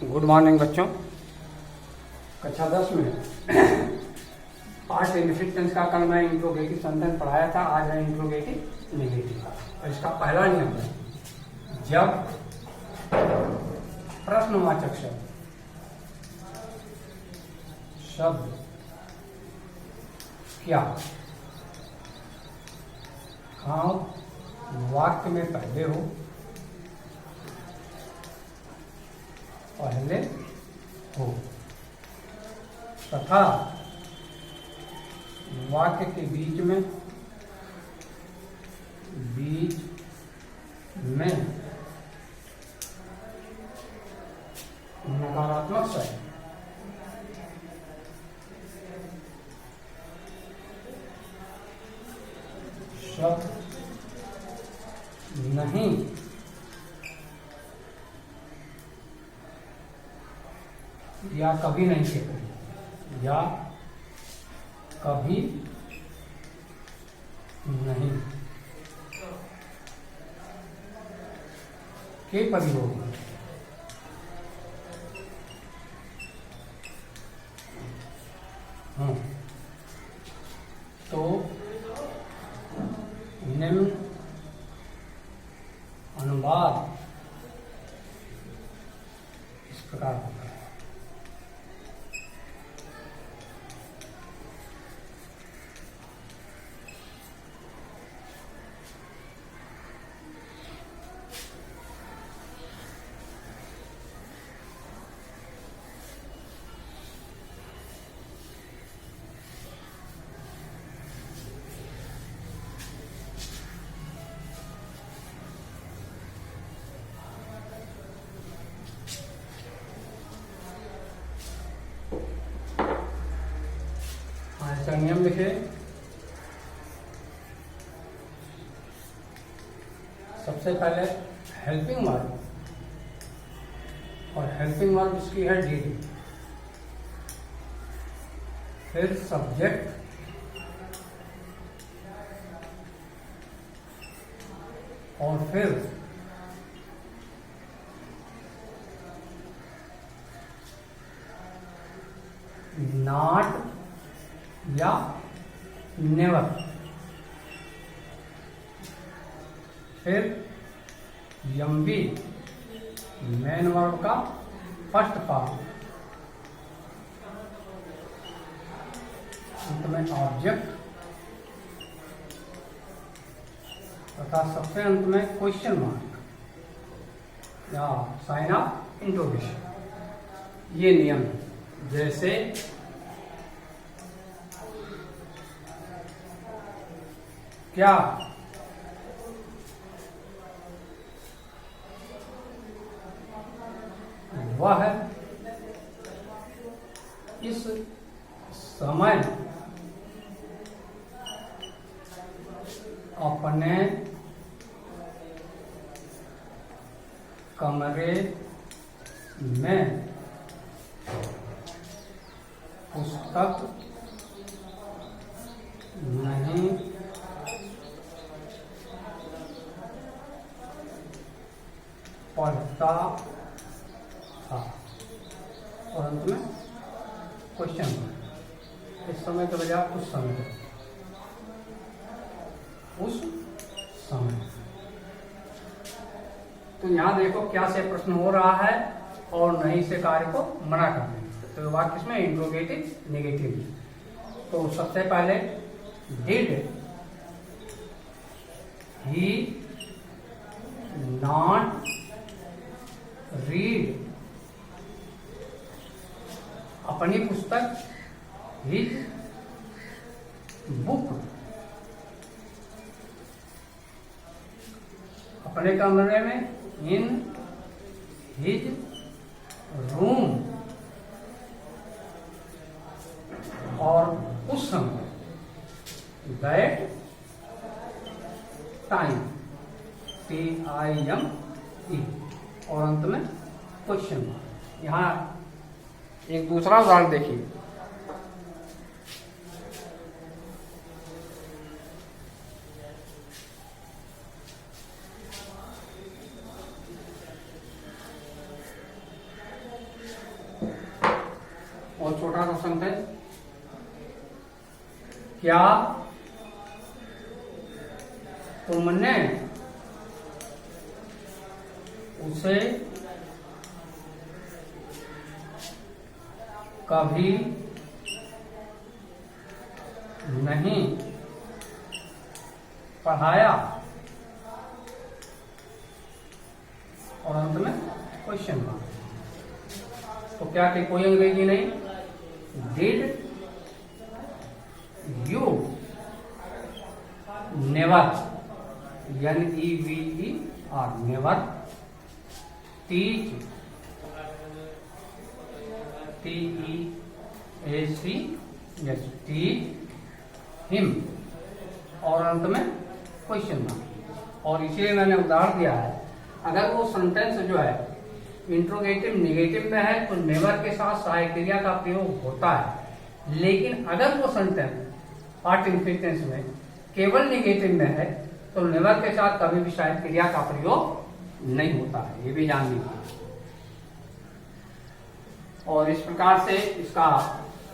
Good morning बच्चों। कक्षा 10 में पार्ट इनफिक्टेंस का कल मैं इंट्रोगेटिव सेंटेंस पढ़ाया था। आज है इंट्रोगेटिव नेगेटिव का। और इसका पहला नियम है, जब प्रश्नवाचक शब्द क्या वाक्य में पहले हो तथा वाक्य के बीच में नकारात्मक शब्द नहीं या कभी नहीं कहते या कभी नहीं के प्रयोग तो निम्न अनुवाद इस प्रकार होता है। इसका नियम लिखे, सबसे पहले हेल्पिंग वर्ब और हेल्पिंग वर्ब इसकी है डीडी, फिर सब्जेक्ट, और फिर नॉट या नेवर, फिर यम्बी मेन वर्ब का फर्स्ट पार्ट, अंत में ऑब्जेक्ट तथा सबसे अंत में क्वेश्चन मार्क या साइन ऑफ इंटरोगेशन। ये नियम है। जैसे क्या वह इस समय अपने कमरे में पुस्तक नहीं पढ़ता था, और अंत में क्वेश्चन इस समय के बजाय उस समय तो यहाँ देखो क्या से प्रश्न हो रहा है और नहीं से कार्य को मना कर दें। तो वाक्य इसमें इंट्रोगेटिव नेगेटिव। तो सबसे पहले डिड ही नॉट रीड अपनी पुस्तक हिज बुक, अपने कमरे में इन हिज रूम, और उस समय दैट टाइम TIME, और अंत में क्वेश्चन मार्क। यहाँ एक दूसरा उदाहरण देखिए, छोटा सा सेंटेंस, क्या तुमने उसे कभी नहीं पढ़ाया, और अंत में क्वेश्चन मार्क। तो क्या कि कोई अंग्रेजी नहीं, did you never, NEVER, never teach, TEAC, yes, teach him, और अंत में क्वेश्चन मार्क। और इसीलिए मैंने उदाहरण दिया है, अगर वो सेंटेंस जो है इंट्रोगेटिव नेगेटिव में है तो नेवर के साथ सहायक क्रिया का प्रयोग होता है, लेकिन अगर वो सेंटेंस पार्ट इंफिनिट में केवल नेगेटिव में है तो नेवर के साथ कभी भी सहायक क्रिया का प्रयोग नहीं होता है, ये भी जान लीजिए। और इस प्रकार से इसका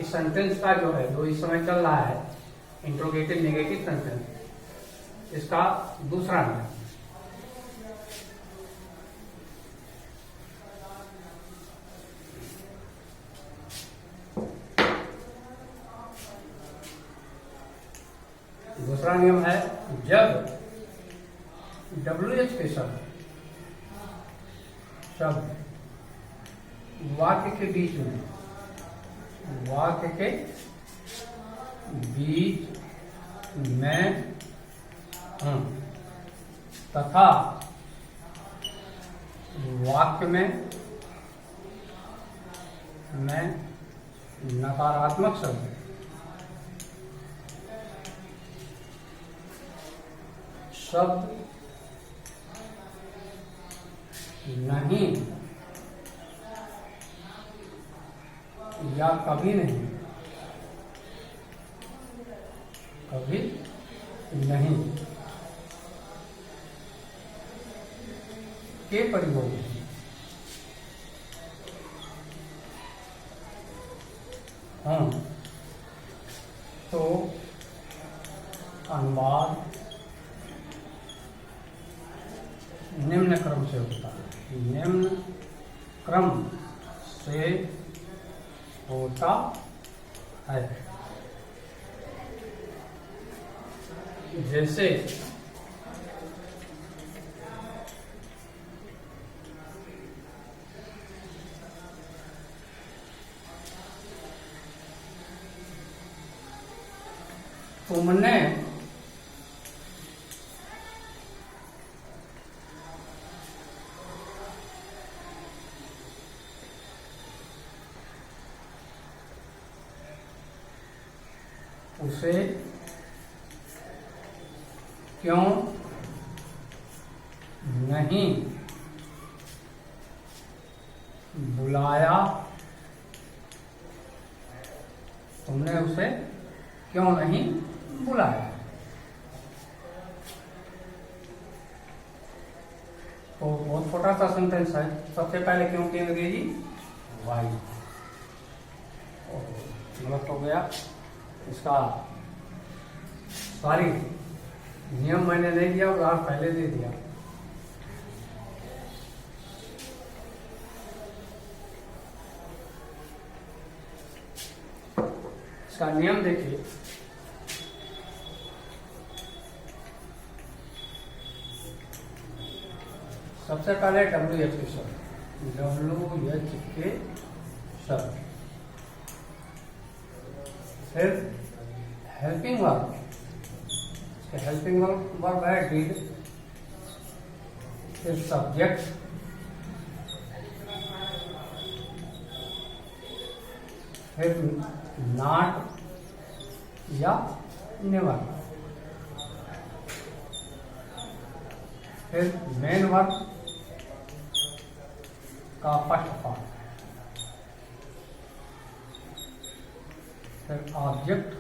इस सेंटेंस का जो है जो इस समय चल रहा है इंट्रोगेटिव नेगेटिव सेंटेंस, इसका दूसरा नियम। दूसरा नियम है, जब WH के शब्द वाक्य के बीच में तथा वाक्य में नकारात्मक शब्द नहीं या कभी नहीं के प्रयोग तो अनुवाद निम्न क्रम से होता है, निम्न क्रम से होता है। जैसे तुमने उसे क्यों नहीं बुलाया, तुमने उसे क्यों नहीं बुलाया। तो बहुत छोटा सा सेंटेंस है। सबसे पहले क्यों की अंग्रेजी वाई, गलत हो गया इसका, सॉरी, नियम मैंने नहीं दिया, उदाहरण पहले दे दिया। इसका नियम देखिए, सबसे पहले WH के शब्द, WH के शब्द, फिर हेल्पिंग वर्ब, हेल्पिंग वर्ब है डिड, फिर सब्जेक्ट, फिर नॉट या नेवर, फिर मेन वर्ब का फर्स्ट पार्ट, फिर ऑब्जेक्ट,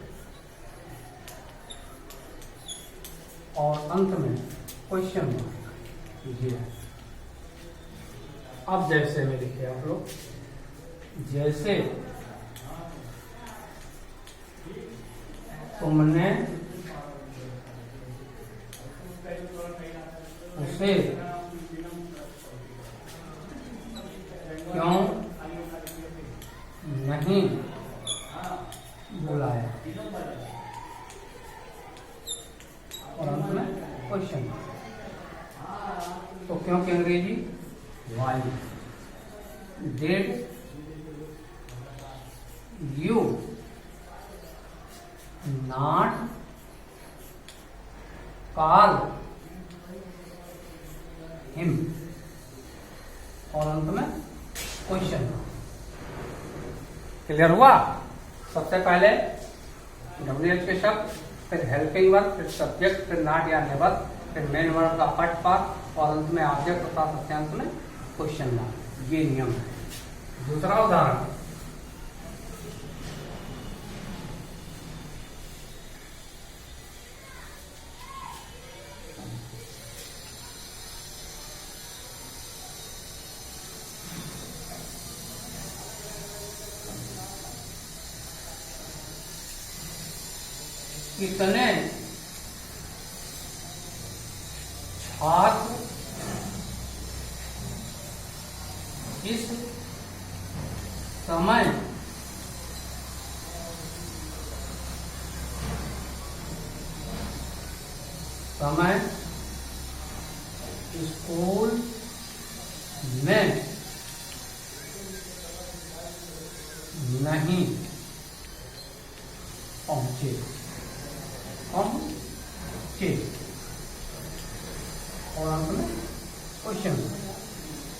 और अंत में क्वेश्चन मार्क। ये अब जैसे में लिखे आप लोग, जैसे तुमने उसे क्यों नहीं बुलाया। और अंत में क्वेश्चन। तो क्यों की अंग्रेजी why. Did you not call him. और अंत में क्वेश्चन। क्लियर हुआ। सबसे पहले WH के शब्द, फिर हेल्पिंग वर्ब, फिर सब्जेक्ट, फिर नॉट या नेवर, फिर मेन वर्ब का फर्स्ट पार्ट और अंत में ऑब्जेक्ट तथा सत्यांश में क्वेश्चन मार्क। ये नियम है। दूसरा उदाहरण, कितने छात्र इस समय स्कूल में नहीं पहुंचे। और अंत में क्वेश्चन।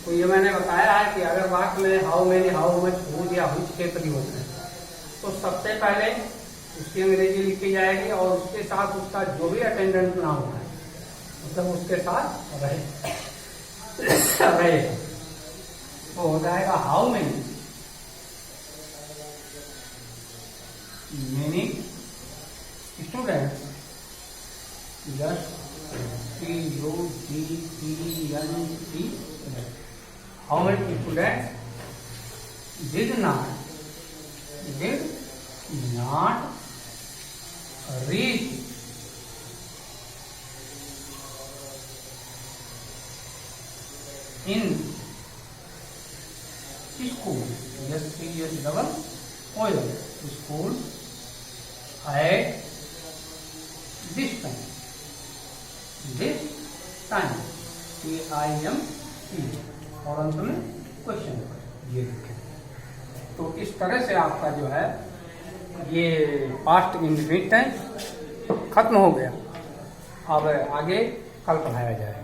तो ये मैंने बताया है कि अगर वाक्य में how many, how much, whose या हुच के प्रयोग होते हैं तो सबसे पहले उसकी अंग्रेजी लिखी जाएगी और उसके साथ उसका जो भी अटेंडेंट नाम होगा मतलब उसके साथ रहे तो हो जाएगा how many students, STUDENT, how many students did not reach in school, school at this time, TIME। और अंत में क्वेश्चन ये लिखें। तो इस तरह से आपका जो है ये पास्ट इंडेफिनिट टेंस खत्म हो गया। अब आगे कल पढ़ाया जाएगा।